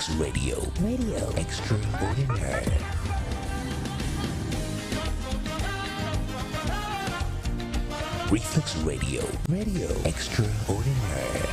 Reflex Radio. Radio Extraordinaire. Reflex Radio. Radio Extraordinaire.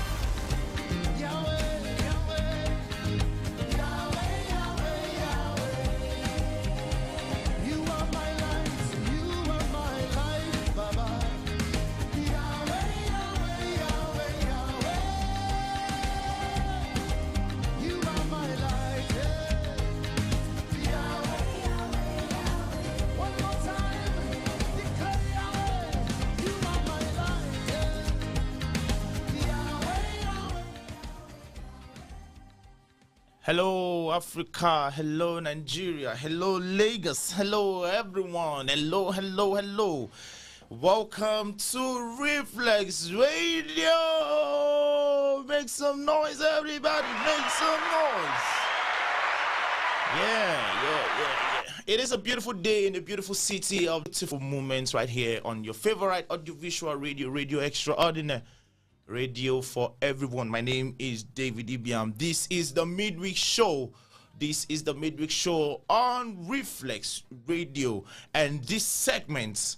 Hello Africa, hello Nigeria, hello Lagos, hello everyone, hello. Welcome to Reflex Radio. Make some noise, everybody, make some noise. Yeah. It is a beautiful day in the beautiful city of beautiful moments right here on your favorite audiovisual radio, Radio Extraordinaire. Radio for everyone. My name is David Ibiam. This is the midweek show. This is the midweek show on Reflex Radio. And this segment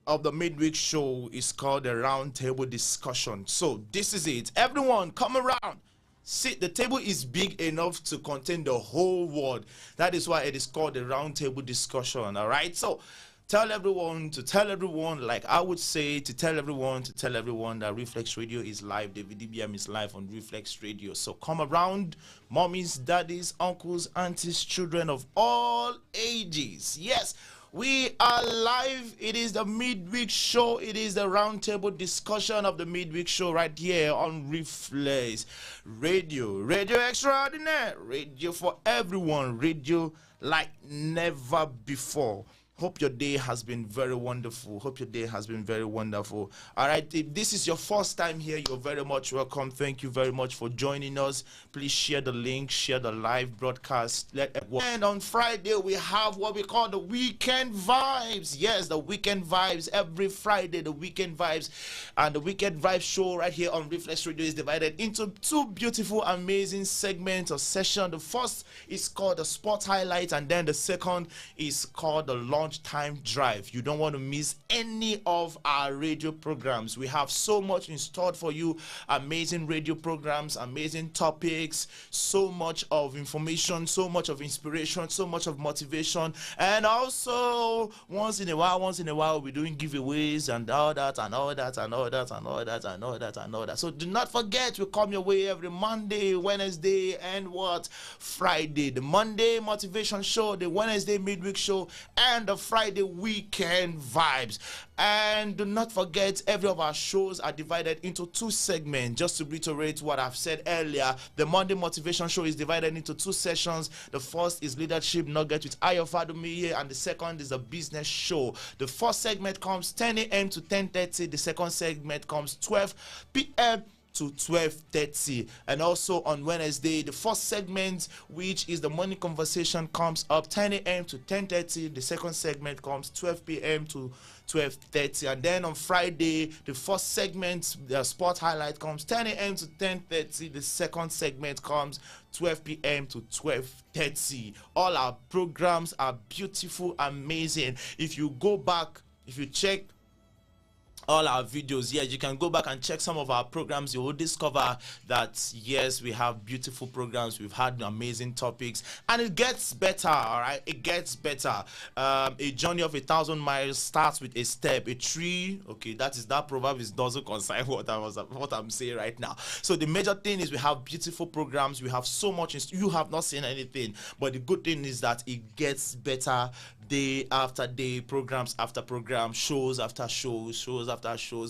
of the midweek show is called a roundtable discussion. So this is it. Everyone, come around. Sit. The table is big enough to contain the whole world. That is why it is called a roundtable discussion. All right. So tell everyone, like I would say, to tell everyone that Reflex Radio is live. David DBM is live on Reflex Radio. So come around, mommies, daddies, uncles, aunties, children of all ages. Yes, we are live. It is the midweek show. It is the roundtable discussion of the midweek show right here on Reflex Radio. Radio Extraordinaire. Radio for everyone. Radio like never before. Hope your day has been very wonderful. All right, if this is your first time here, you're very much welcome. Thank you very much for joining us. Please share the link, share the live broadcast. And on Friday, we have what we call the weekend vibes. Yes, the weekend vibes. Every Friday, the weekend vibes. And the weekend vibes show right here on Reflex Radio is divided into two beautiful, amazing segments or session. The first is called the Sports Highlight, and then the second is called the Lunchtime Drive. You don't want to miss any of our radio programs. We have so much in store for you. Amazing radio programs, amazing topics, so much of information, so much of inspiration, so much of motivation, and also once in a while we're doing giveaways and all that. So do not forget, we come your way every Monday, Wednesday, and Friday. The Monday motivation show, the Wednesday midweek show, and the Friday weekend vibes. And do not forget, every of our shows are divided into two segments. Just to reiterate what I've said earlier, the Monday motivation show is divided into two sessions. The first is Leadership Nugget with Ayo Fadumiye, and the second is a business show. The first segment comes 10 a.m. to 10:30. The second segment comes 12 p.m. to 12:30. And also on Wednesday, the first segment, which is the morning conversation, comes up 10 a.m. to 10:30. The second segment comes 12 p.m. to 12:30. And then on Friday, the first segment, the Sport Highlight, comes 10 a.m. to 10:30. The second segment comes 12 p.m. to 12:30. All our programs are beautiful, amazing. If you go back, if you check all our videos, yes, you can go back and check some of our programs. You will discover that yes, we have beautiful programs. We've had amazing topics, and it gets better. All right, it gets better. A journey of 1,000 miles starts with a step. A tree, okay, that proverb doesn't concern what I'm saying right now. So the major thing is we have beautiful programs. We have so much. You have not seen anything, but the good thing is that it gets better day after day, programs after program, shows after shows.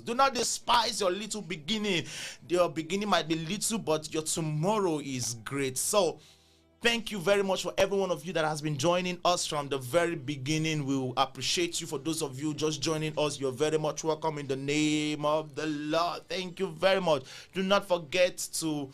Do not despise your little beginning. Your beginning might be little, but your tomorrow is great. So thank you very much for every one of you that has been joining us from the very beginning. We will appreciate you. For those of you just joining us, you're very much welcome in the name of the Lord. Thank you very much. Do not forget to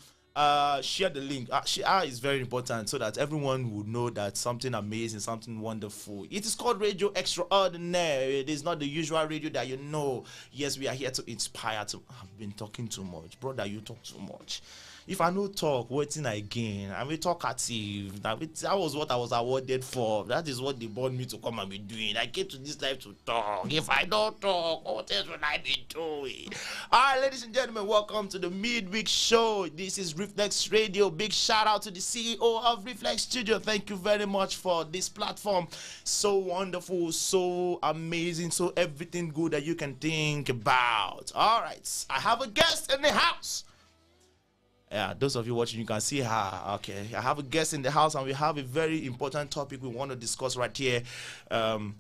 share the link. Share is very important so that everyone will know that something amazing, something wonderful. It is called Radio Extraordinaire. It is not the usual radio that you know. Yes, we are here to inspire. I've been talking too much, brother. You talk too much. If I no talk, waiting again. I mean, talkative. That was what I was awarded for. That is what they born me to come and be doing. I came to this life to talk. If I don't talk, what else would I be doing? All right, ladies and gentlemen, welcome to the Midweek Show. This is Reflex Radio. Big shout out to the CEO of Reflex Studio. Thank you very much for this platform. So wonderful, so amazing, so everything good that you can think about. All right, I have a guest in the house. Yeah, those of you watching, you can see her. Okay, I have a guest in the house, and we have a very important topic we want to discuss right here on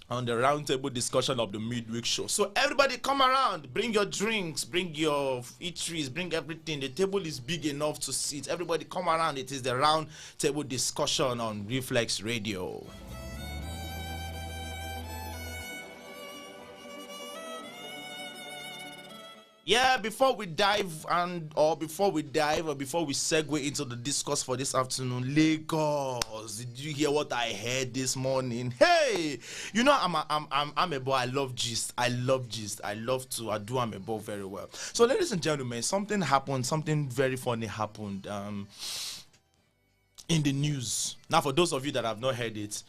the roundtable discussion of the Midweek Show. So everybody come around, bring your drinks, bring your eateries, bring everything. The table is big enough to sit. Everybody come around. It is the roundtable discussion on Reflex Radio. Yeah, before we segue into the discourse for this afternoon, Lagos. Did you hear what I heard this morning? Hey, you know I'm a boy. I love gist. I do Amebo very well. So, ladies and gentlemen, something happened. Something very funny happened in the news. Now, for those of you that have not heard it,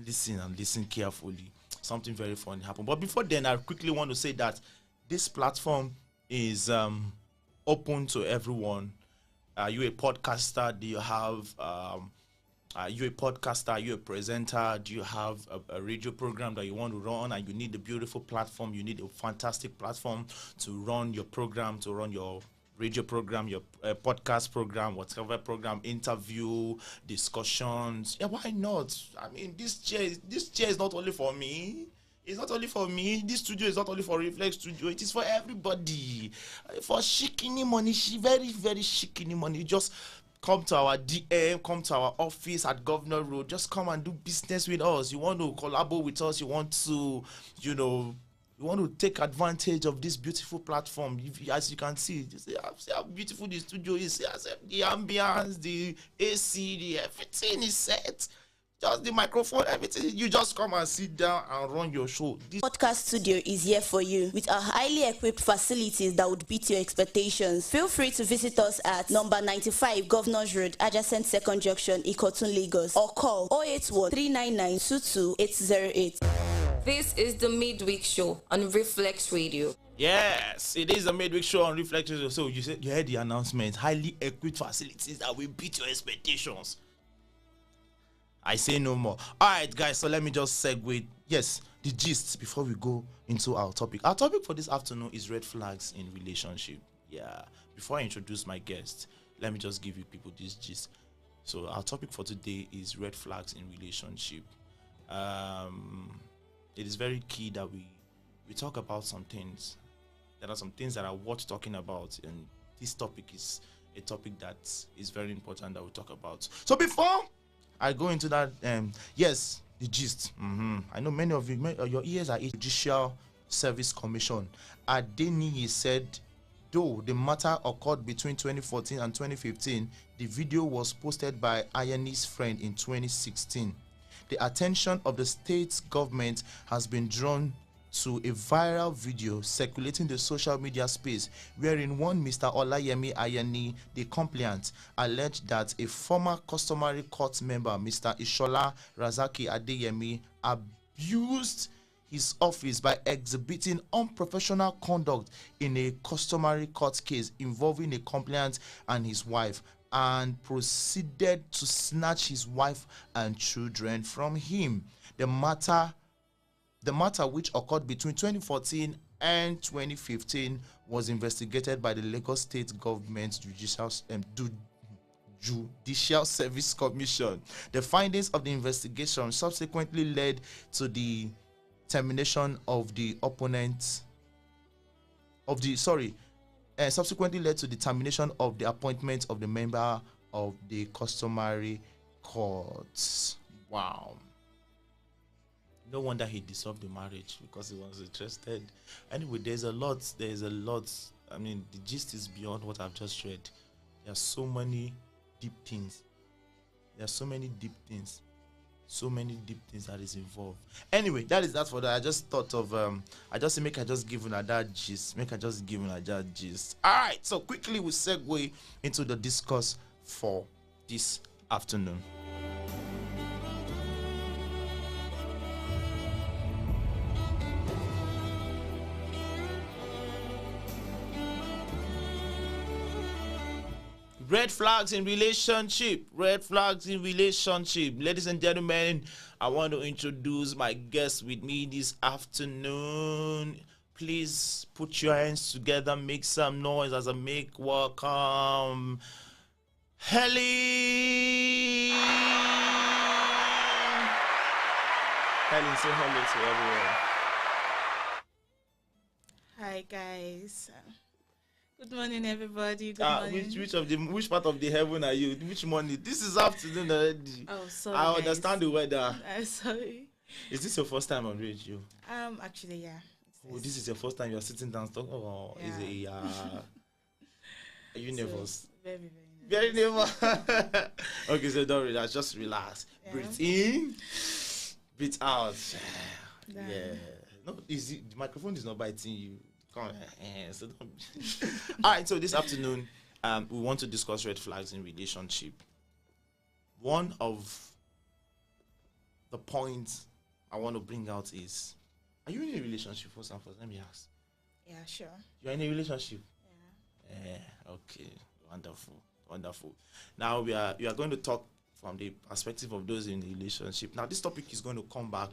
listen and listen carefully. Something very funny happened. But before then, I quickly want to say that this platform is open to everyone. Are you a podcaster? Do you have are you a podcaster? Are you a presenter? Do you have a radio program that you want to run and you need a beautiful platform? You need a fantastic platform to run your program, to run your radio program, your podcast program, whatever program, interview, discussions. Yeah, why not? I mean, this chair is not only for me. It's not only for me. This studio is not only for Reflex Studio. It is for everybody. For shikini money, very, very shikini money. Just come to our DM, come to our office at Governor Road. Just come and do business with us. You want to collaborate with us. You want to, you want to take advantage of this beautiful platform. As you can see how beautiful the studio is. The ambience, the AC, everything is set. Just the microphone, everything. You just come and sit down and run your show. This podcast studio is here for you with our highly equipped facilities that would beat your expectations. Feel free to visit us at number 95 Governors Road, adjacent Second Junction, Ikotun, Lagos, or call 081 399 22808. This is the Midweek Show on Reflex Radio. Yes, it is the Midweek Show on Reflex Radio. So you heard the announcement. Highly equipped facilities that will beat your expectations. I say no more. All right, guys, so let me just segue. Yes, the gist before we go into our topic. Our topic for this afternoon is red flags in relationship. Yeah, before I introduce my guest, let me just give you people this gist. So our topic for today is red flags in relationship. It is very key that we talk about some things. There are some things that are worth talking about, and this topic is a topic that is very important that we talk about. So before I go into that, yes, the gist. I know many of you, your ears are Judicial Service Commission. Adeniyi said, though the matter occurred between 2014 and 2015, the video was posted by Ayani's friend in 2016. The attention of the state government has been drawn to a viral video circulating the social media space wherein one Mr. Olayemi Ayani, the complainant, alleged that a former customary court member, Mr. Ishola Razaki Adeyemi, abused his office by exhibiting unprofessional conduct in a customary court case involving a complainant and his wife, and proceeded to snatch his wife and children from him. The matter, which occurred between 2014 and 2015, was investigated by the Lagos State Government Judicial Service Commission. The findings of the investigation subsequently led to the termination of the appointment of the member of the customary courts. Wow. No wonder he dissolved the marriage, because he was interested. Anyway, there's a lot. I mean, the gist is beyond what I've just read. There are so many deep things. So many deep things that is involved. Anyway, that is that for that. I just thought of I just make I just give that gist. Make I just give that gist. Alright, so quickly we segue into the discourse for this afternoon. Red flags in relationship. Red flags in relationship. Ladies and gentlemen, I want to introduce my guest with me this afternoon. Please put your hands together, make some noise as I make welcome Helen. Helen, say hello to everyone. Hi guys. Good morning, everybody. Good morning. Which part of the heaven are you? Which morning? This is afternoon already. Oh, sorry. I understand the weather. I'm sorry. Is this your first time on radio? Actually, yeah. Oh, this is your first time you're sitting down talking. Oh, yeah. Is it? Are you nervous? Very, very Very nervous. nervous. Okay, so don't relax. Just relax. Yeah. Breathe in. Breathe out. Damn. Yeah. No, the microphone is not biting you. Come on. So don't. All right. So this afternoon, we want to discuss red flags in relationship. One of the points I want to bring out is: are you in a relationship first and first? Let me ask. Yeah, sure. You're in a relationship. Yeah. Okay. Wonderful. Now we are going to talk from the perspective of those in a relationship. Now this topic is going to come back,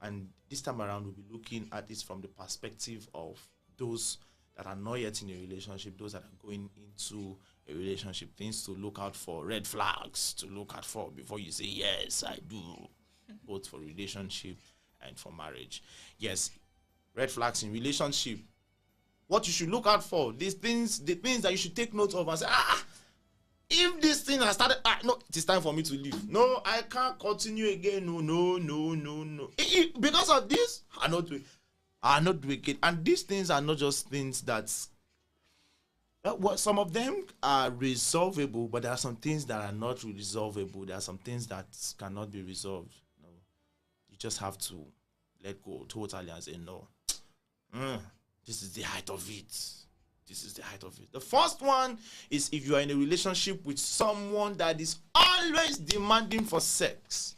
and this time around we'll be looking at it from the perspective of those that are not yet in a relationship, those that are going into a relationship, things to look out for, red flags to look out for before you say yes, I do, both for relationship and for marriage. Yes, red flags in relationship. What you should look out for, the things that you should take note of and say, if this thing has started, no, it is time for me to leave. No, I can't continue again. No. Because of this, I'm not doing it. And these things are not just things that, some of them are resolvable, but there are some things that are not resolvable. There are some things that cannot be resolved. No, you just have to let go totally and say no. This is the height of it. The first one is if you are in a relationship with someone that is always demanding for sex.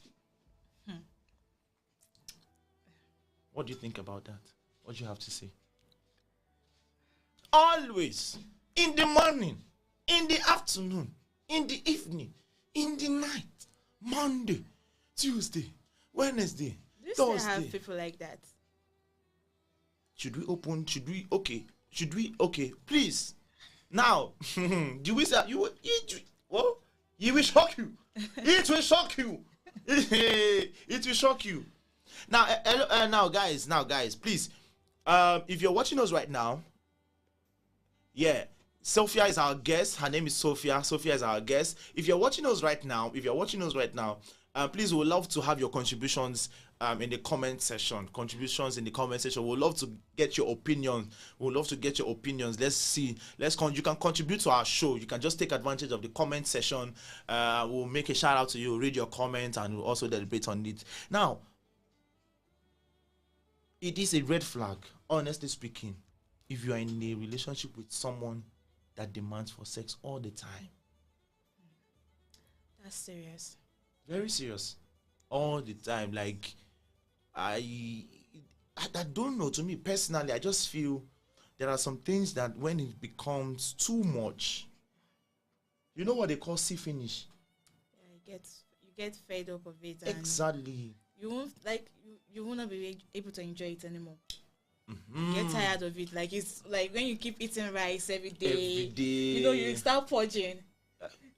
What do you think about that? What do you have to say? Always. In the morning, in the afternoon, in the evening, in the night, Monday, Tuesday, Wednesday, Do you Thursday. still have people like that? Okay, please. Now, do we say you will shock you. It will shock you. It will shock you. Now, guys, please. If you're watching us right now, yeah, Sophia is our guest. Her name is Sophia. Sophia is our guest. If you're watching us right now, please, we would love to have your contributions in the comment section. We'd love to get your opinion. Let's see. You can contribute to our show. You can just take advantage of the comment section. We'll make a shout out to you, read your comment, and we'll also deliberate on it. Now, it is a red flag, honestly speaking, if you are in a relationship with someone that demands for sex all the time. That's serious. Very serious. All the time. Like, I don't know. To me personally, I just feel there are some things that when it becomes too much, you know what they call see finish. Yeah, you get fed up of it. And Exactly. You won't you will not be able to enjoy it anymore. Mm-hmm. You get tired of it. Like it's like when you keep eating rice every day. Every day. You start purging.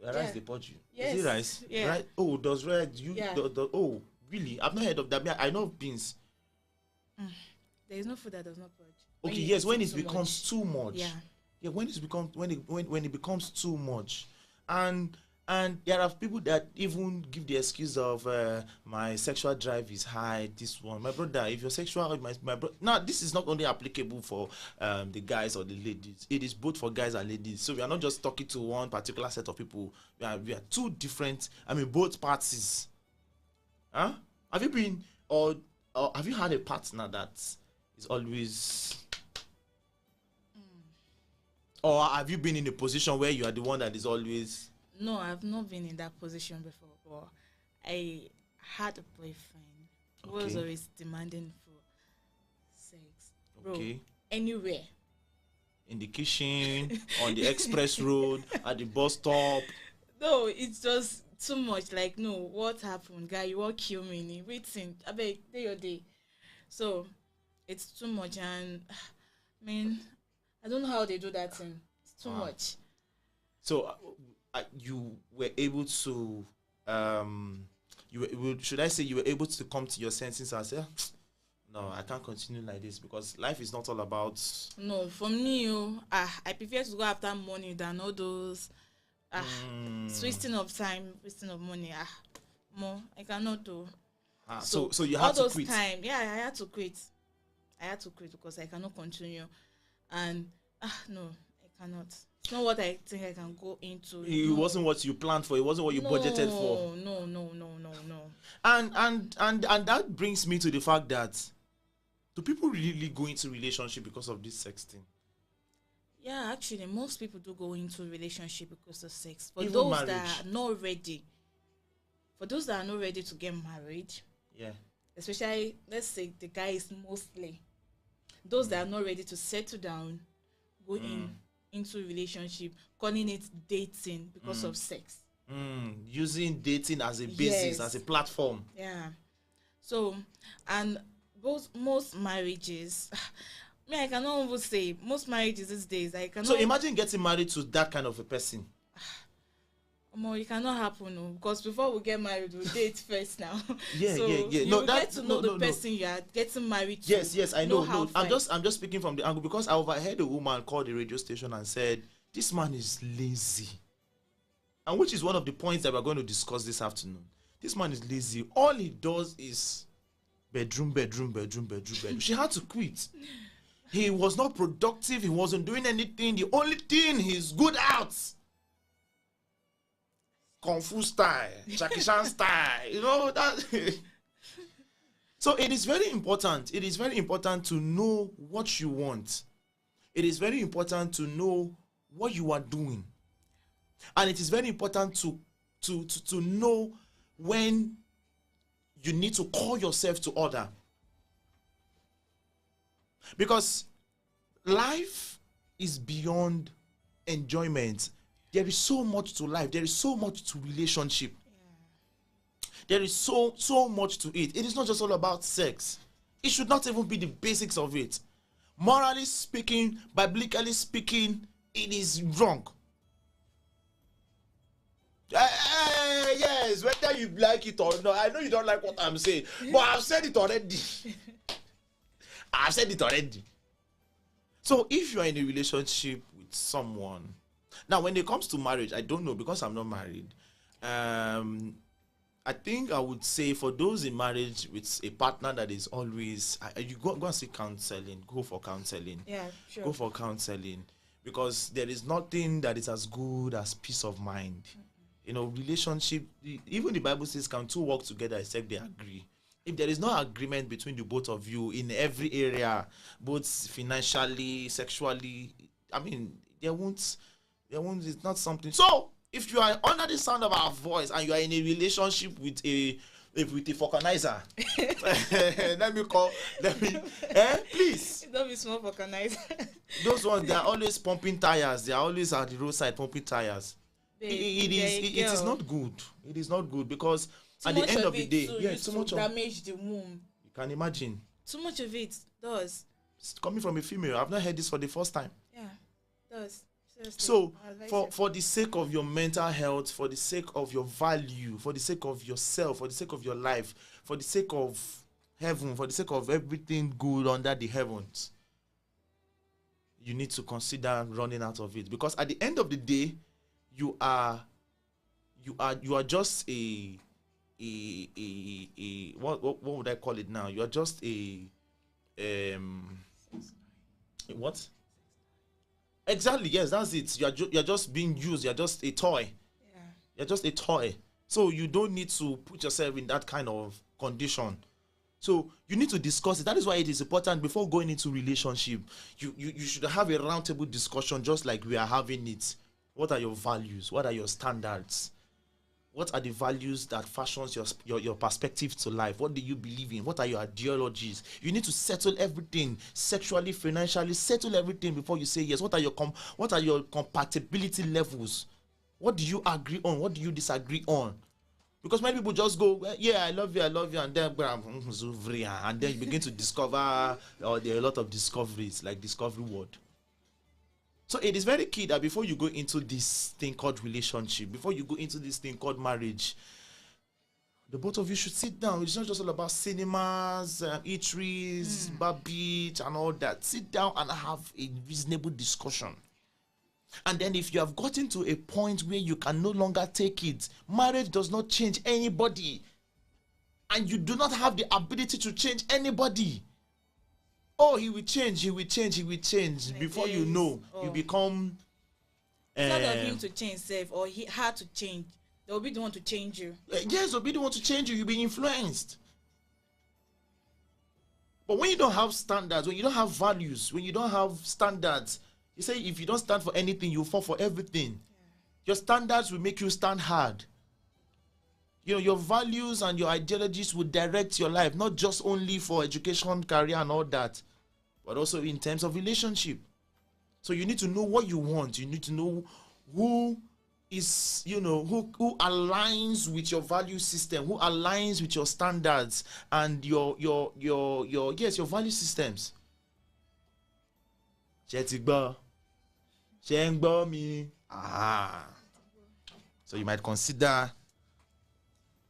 Rice they purge you. Yes. Is it rice? Yeah. Right? Oh, does red you? Yeah. Oh, really? I've not heard of that. I know of beans. There is no food that does not purge. Okay, you when eat it becomes too much. Yeah. When it becomes too much, and there are people that even give the excuse of my sexual drive is high. This one, my brother, if your sexual my brother. Now this is not only applicable for the guys or the ladies. It is both for guys and ladies. So we are not just talking to one particular set of people. We are two different. I mean, both parties Huh? Have you been or have you had a partner that is always or have you been in a position where you are the one that is always? No, I've not been in that position before, but I had a boyfriend who was Okay. always demanding for sex. Bro, Okay. anywhere. In the kitchen, on the express road, at the bus stop. No, it's just too much. Like, no, what happened? Guy, you won't kill me. Waiting. I beg, day your day. So, it's too much. And, man, I don't know how they do that thing. It's too Wow. much. So you were able to should I say you were able to come to your senses and say, no, I can't continue like this because life is not all about. No, for me, I prefer to go after money than all those wasting of time, wasting of money. More, I cannot do. So you all had to those quit. time, yeah, I had to quit. I had to quit because I cannot continue, and no, I cannot. It's not what I think I can go into. It wasn't what you planned for. It wasn't what you budgeted for. No. And that brings me to the fact that do people really go into relationship because of this sex thing? Yeah, actually, most people do go into relationship because of sex. For Even those marriage. that are not ready, to get married, Yeah. especially let's say the guy is mostly those that are not ready to settle down, go into relationship, calling it dating because of sex. Using dating as a basis, Yes. as a platform. Yeah. So, and most marriages, I cannot even say most marriages these days. I cannot. So imagine getting married to that kind of a person. It cannot happen, because before we get married, we date first now. Yeah, so yeah. You No, get to know the person you are getting married to. Yes, I know. how No, I'm fine. just speaking from the angle because I overheard a woman call the radio station and said, "This man is lazy," and which is one of the points that we're going to discuss this afternoon. This man is lazy. All he does is bedroom. She had to quit. He was not productive. He wasn't doing anything. The only thing he's good at, Kung Fu style, Jackie Chan style. You know that. So it is very important. It is very important to know what you want. It is very important to know what you are doing, and it is very important to know when you need to call yourself to order. Because life is beyond enjoyment. There is so much to life. There is so much to relationship. There is so much to it. It is not just all about sex. It should not even be the basics of it. Morally speaking, biblically speaking, it is wrong. Yes, whether you like it or not. I know you don't like what I'm saying, but I've said it already. I've said it already. So if you are in a relationship with someone, now when it comes to marriage, I don't know because I'm not married. I think I would say for those in marriage with a partner that is always, you go and see counseling. Go for counseling. Yeah, sure. Go for counseling, because there is nothing that is as good as peace of mind. You know, relationship. Even the Bible says, "Can two walk together except they agree?" If there is no agreement between the both of you in every area, both financially, sexually, I mean, there won't. It's not something. So, if you are under the sound of our voice and you are in a relationship with a vulcanizer, please. Don't be small vulcanizer. Those ones, they are always pumping tires. They are always at the roadside pumping tires. It is not good. It is not good because at the end of the day, too much damage the womb. You can imagine. Too much of it does. It's coming from a female. I've not heard this for the first time. Yeah, does. Seriously. So, for the sake of your mental health, for the sake of your value, for the sake of yourself, for the sake of your life, for the sake of heaven, for the sake of everything good under the heavens, you need to consider running out of it. Because at the end of the day, you are just what would I call it now? You are just what? Exactly, yes, that's it. You're just being used. You're just a toy. Yeah. You're just a toy. So you don't need to put yourself in that kind of condition. So you need to discuss it. That is why it is important before going into relationship. You should have a roundtable discussion just like we are having it. What are your values? What are your standards? What are the values that fashions your perspective to life? What do you believe in? What are your ideologies? You need to settle everything sexually, financially, settle everything before you say yes. What are your compatibility levels? What do you agree on? What do you disagree on? Because many people just go, well, yeah, I love you, and then you begin to discover, or there are a lot of discoveries, like Discovery World. So it is very key that before you go into this thing called relationship, before you go into this thing called marriage, the both of you should sit down. It's not just all about cinemas, eateries, bar beach, and all that. Sit down and have a reasonable discussion. And then if you have gotten to a point where you can no longer take it, marriage does not change anybody. And you do not have the ability to change anybody. Oh, he will change. Before you know, you become... It's not of him to change self or her to change. They will be the one to change you. Yes, they'll be the one to change you. You'll be influenced. But when you don't have standards, when you don't have values, when you don't have standards, you say if you don't stand for anything, you fall for everything. Yeah. Your standards will make you stand hard. You know, your values and your ideologies will direct your life, not just only for education, career, and all that, but also in terms of relationship. So you need to know what you want. You need to know who is, who aligns with your value system, who aligns with your standards and your value systems. So you might consider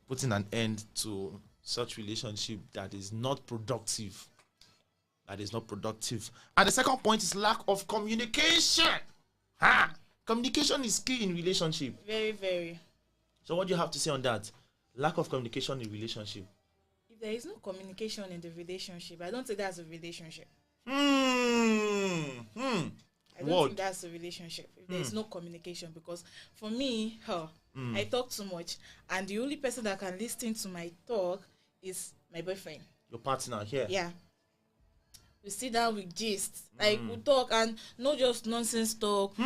putting an end to such relationship that is not productive. And the second point is lack of communication. Communication is key in relationship. Very, very. So what do you have to say on that? Lack of communication in relationship. If there is no communication in the relationship, I don't think that's a relationship. I don't think that's a relationship if there is no communication, because for me, I talk too much, and the only person that can listen to my talk is my boyfriend. Your partner here. Yeah. We sit down, we gist, like we talk, and not just nonsense talk.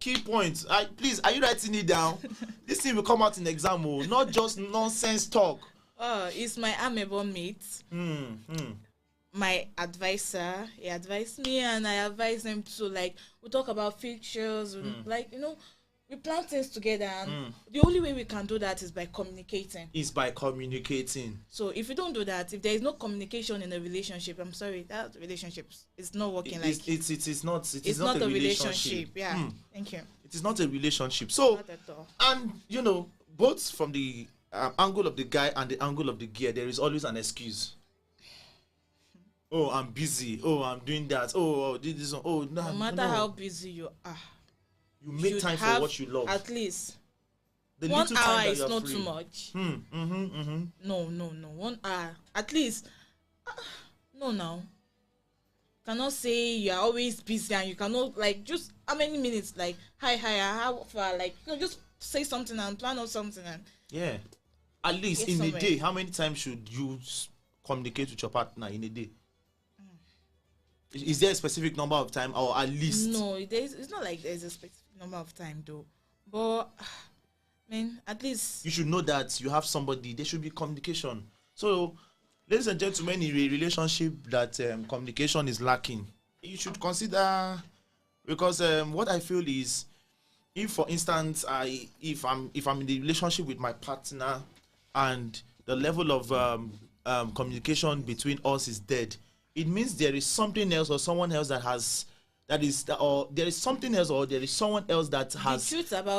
Key points. Please, are you writing it down? This thing will come out in exam, not just nonsense talk. It's my amiable mate. My advisor, he advised me and I advised him to, like, we talk about futures, we plan things together, and the only way we can do that is by communicating. So if you don't do that, if there is no communication in a relationship, I'm sorry, that relationship is not working. It's not a relationship. Yeah. Thank you. It is not a relationship. So, not at all. And both from the angle of the guy and the angle of the gear, there is always an excuse. Oh, I'm busy. Oh, I'm doing that. Oh, this one. Oh, no matter how busy you are, you make time for what you love. At least the 1 hour is not free. too much. No. 1 hour. At least. No, now. You cannot say you are always busy and you cannot, like, just how many minutes, like, hi, how far, like, just say something and plan out something. And yeah. At least in a day, how many times should you communicate with your partner in a day? Is there a specific number of time, or at least? No, it's not like there's a specific number of time though. But at least you should know that you have somebody. There should be communication. So, ladies and gentlemen, in a relationship that communication is lacking, you should consider, because what I feel is, if for instance if I'm in the relationship with my partner and the level of communication between us is dead, it means there is something else or someone else that has there is something else or there is someone else that has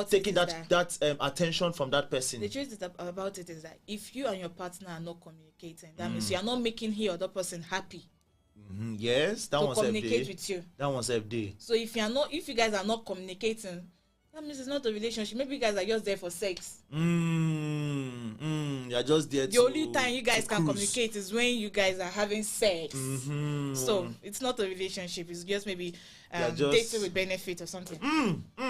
taken that attention from that person. The truth about it is that if you and your partner are not communicating, that means you are not making he or that person happy. Yes, that one's communicate with you. That one's FD. So if you guys are not communicating, that means it's not a relationship. Maybe you guys are just there for sex. You're are just there. The only time you guys can cruise. communicate is when you guys are having sex. Mm-hmm. So it's not a relationship. It's just maybe just dating with benefit or something.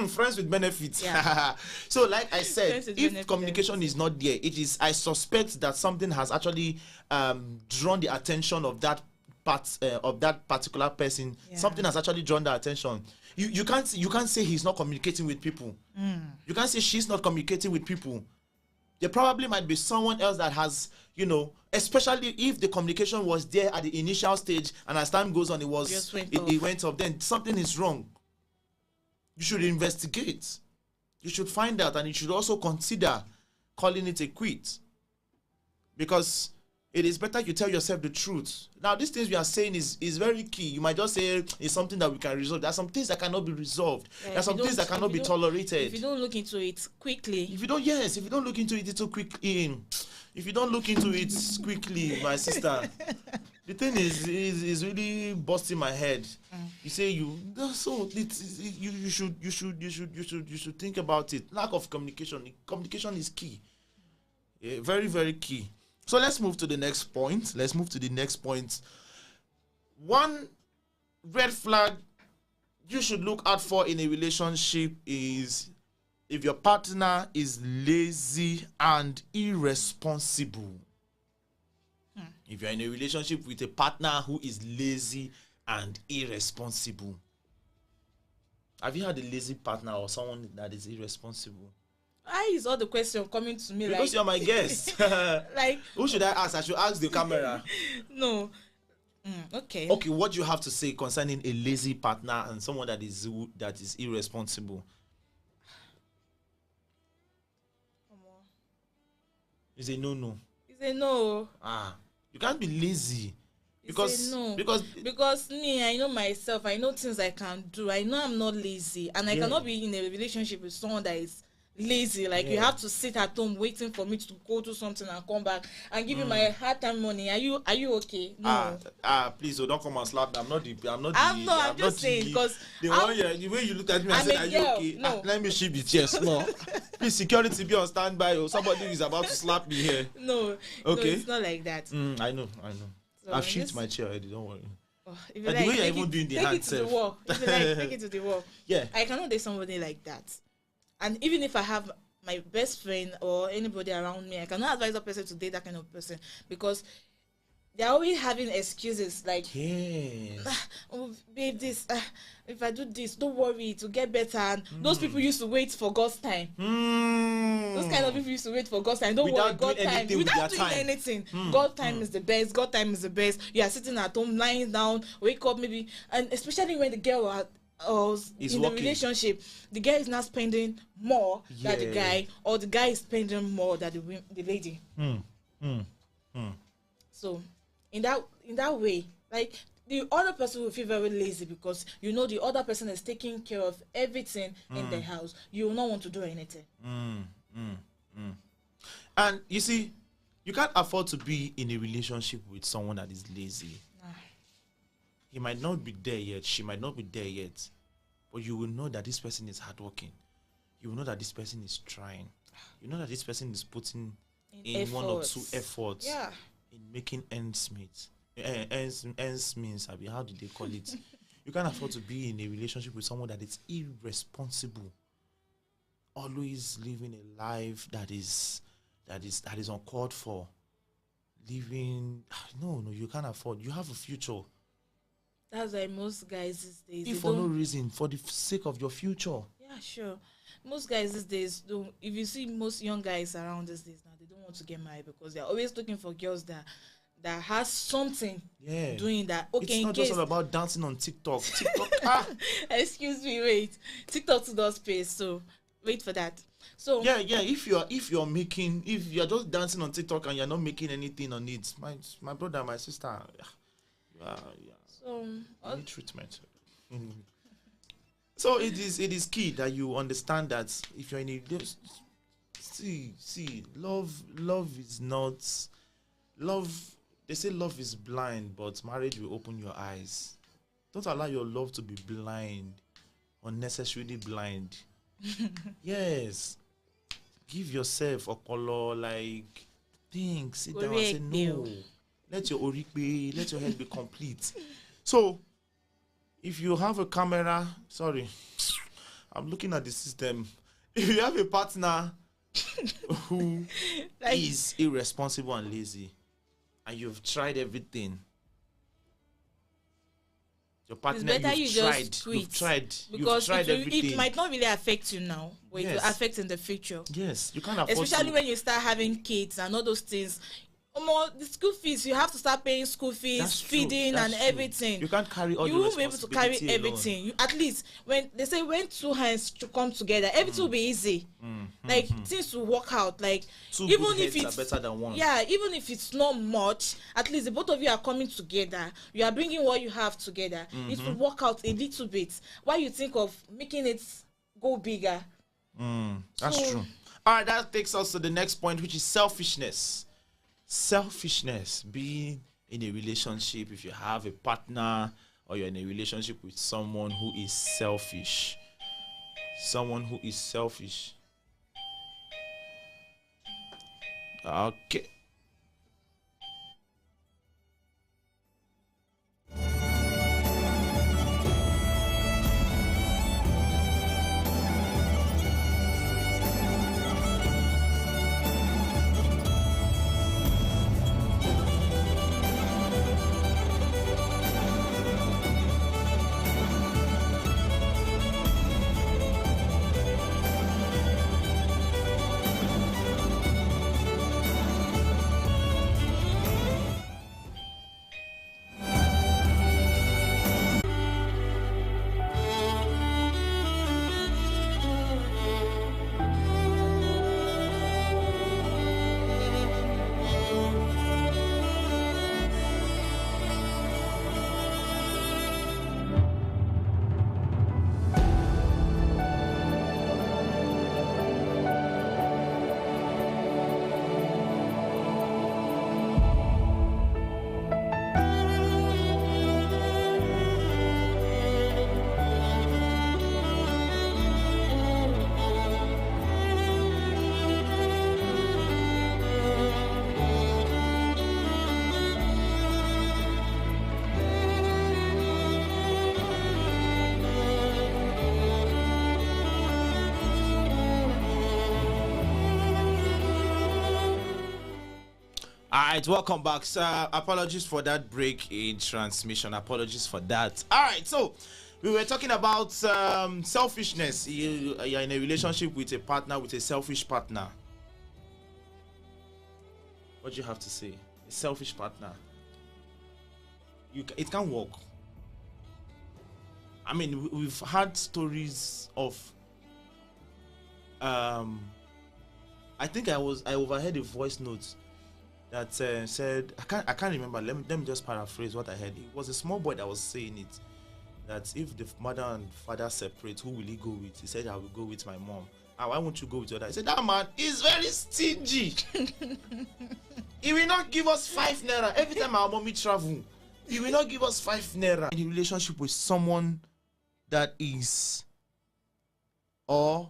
Friends with benefits. Yeah. So, like I said, Friends with if benefits. communication is not there, it is. I suspect that something has actually drawn the attention of that part of that particular person. Yeah. Something has actually drawn the attention. You can't say he's not communicating with people. You can't say she's not communicating with people. There probably might be someone else that has, especially if the communication was there at the initial stage, and as time goes on, it went up. Then something is wrong. You should investigate. You should find out, and you should also consider calling it a quit, because it is better you tell yourself the truth. Now, these things we are saying is very key. You might just say it's something that we can resolve. There are some things that cannot be resolved. Yeah, there are some things that cannot be tolerated. If you don't look into it quickly, If you don't look into it too quickly, my sister, the thing is really busting my head. You say you should think about it. Lack of communication. Communication is key. Yeah, very, very key. So let's move to the next point. One red flag you should look out for in a relationship is if your partner is lazy and irresponsible. If you're in a relationship with a partner who is lazy and irresponsible. Have you had a lazy partner or someone that is irresponsible? why is all the question coming to me? Because you're my guest. Like, who should I ask? I should ask the camera. No. Okay. Okay, what do you have to say concerning a lazy partner and someone that is irresponsible? Is a no. It's a no. You can't be lazy. Because me, I know myself. I know things I can do. I know I'm not lazy, and I cannot be in a relationship with someone that is lazy. Like you have to sit at home waiting for me to go do something and come back and give you my hard time money. Are you okay? No. Please, don't come and slap me. I'm just saying, because the way you looked at me and said, "Are you okay?" No. Let me shift the chair small. Please, security be on standby. Somebody is about to slap me here. No. Okay. No, it's not like that. I know. So I've shifted my chair already. Don't worry. If The way you're even doing the hand take it to the wall. If you like, take it to the wall. Yeah. I cannot date somebody like that. And even if I have my best friend or anybody around me, I cannot advise a person to date that kind of person, because they're always having excuses like, oh, babe, this, if I do this, don't worry, to get better. And those people used to wait for God's time. Those kind of people used to wait for God's time. Don't worry, God's time. Without doing anything. God's time is the best. God's time is the best. You are sitting at home, lying down, wake up maybe. And especially when the girl is in the relationship, the girl is not spending more than the guy, or the guy is spending more than the lady. So in that way, like, the other person will feel very lazy, because you know the other person is taking care of everything in the house. You will not want to do anything. And you see, you can't afford to be in a relationship with someone that is lazy. He might not be there yet. She might not be there yet. But you will know that this person is hardworking. You will know that this person is trying. You know that this person is putting in one or two efforts in making ends meet. Ends means, how do they call it? You can't afford to be in a relationship with someone that is irresponsible. Always living a life that is uncalled for. Living, no, you can't afford. You have a future. That's why most guys these days, if for no reason, for the sake of your future. Yeah, sure. Most guys these days don't. If you see most young guys around these days now, they don't want to get married because they're always looking for girls that has something doing that. Okay, it's not just all about dancing on TikTok. Excuse me, wait. TikTok to the space, so wait for that. So if you're just dancing on TikTok and you're not making anything on it, my brother, my sister, any treatment. So it is key that you understand that if you're in a love is not love. They say love is blind, but marriage will open your eyes. Don't allow your love to be blind, unnecessarily blind. Yes. Give yourself a color, like, think, sit down and say Correct, no. Bill. Let your ori be, let your head be complete. So, if you have a camera, sorry, I'm looking at the system. If you have a partner who is irresponsible and lazy, and you've tried everything, your partner, it's better you tried, just quit. you've tried Because everything. it might not really affect you now, but it Yes. will affect in the future. Yes, you can't afford Especially to. when you start having kids and all those things. The school fees, you have to start paying school fees, That's true, feeding that's and true. everything. You can't carry all You the won't be able to carry responsibility alone. everything. You, at least when they say when two hands to come together, everything will be easy. Like things will work out. Like Two even good if heads it's are better than one. yeah, even if it's not much, at least the both of you are coming together. You are bringing what you have together. It will work out a little bit. Why you think of making it go bigger? That's So- true. All right, that takes us to the next point, which is selfishness. Selfishness, being in a relationship, if you have a partner or you're in a relationship with someone who is selfish. Someone who is selfish. Okay. All right, welcome back. Apologies for that break in transmission. Apologies for that. All right, so we were talking about selfishness. You're in a relationship with a partner, with a selfish partner. What do you have to say? A selfish partner. It can't work. I mean, we've had stories of. I think I overheard a voice note that said, I can't remember. Let me just paraphrase what I heard. It was a small boy that was saying it, that if the mother and father separate, who will he go with? He said, I will go with my mom. And why won't you go with your dad? I said, that man is very stingy. He will not give us 5 naira every time our mommy travel. He will not give us 5 naira. In a relationship with someone that is, or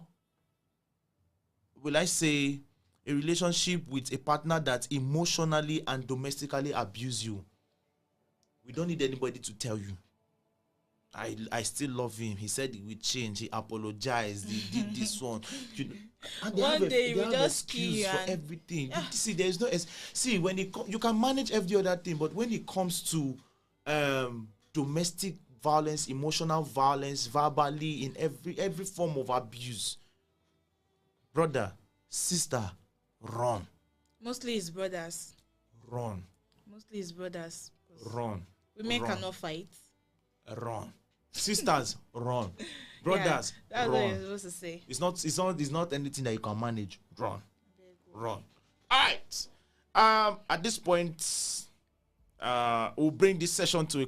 will I say, a relationship with a partner that emotionally and domestically abuse you. We don't need anybody to tell you. I still love him. He said he will change. He apologized. He did this one. And One day he will just excuse kill you for and- everything. See, there is no see when you can manage every other thing, but when it comes to domestic violence, emotional violence, verbally, in every form of abuse, brother, sister, run. Mostly his brothers. Run. Mostly his brothers. Run. Women Run. cannot fight. Run. Sisters, run. Brothers, Yeah, that's what run. you're supposed to say. It's not anything that you can manage. Run. Run. Alright. At this point, we'll bring this session to a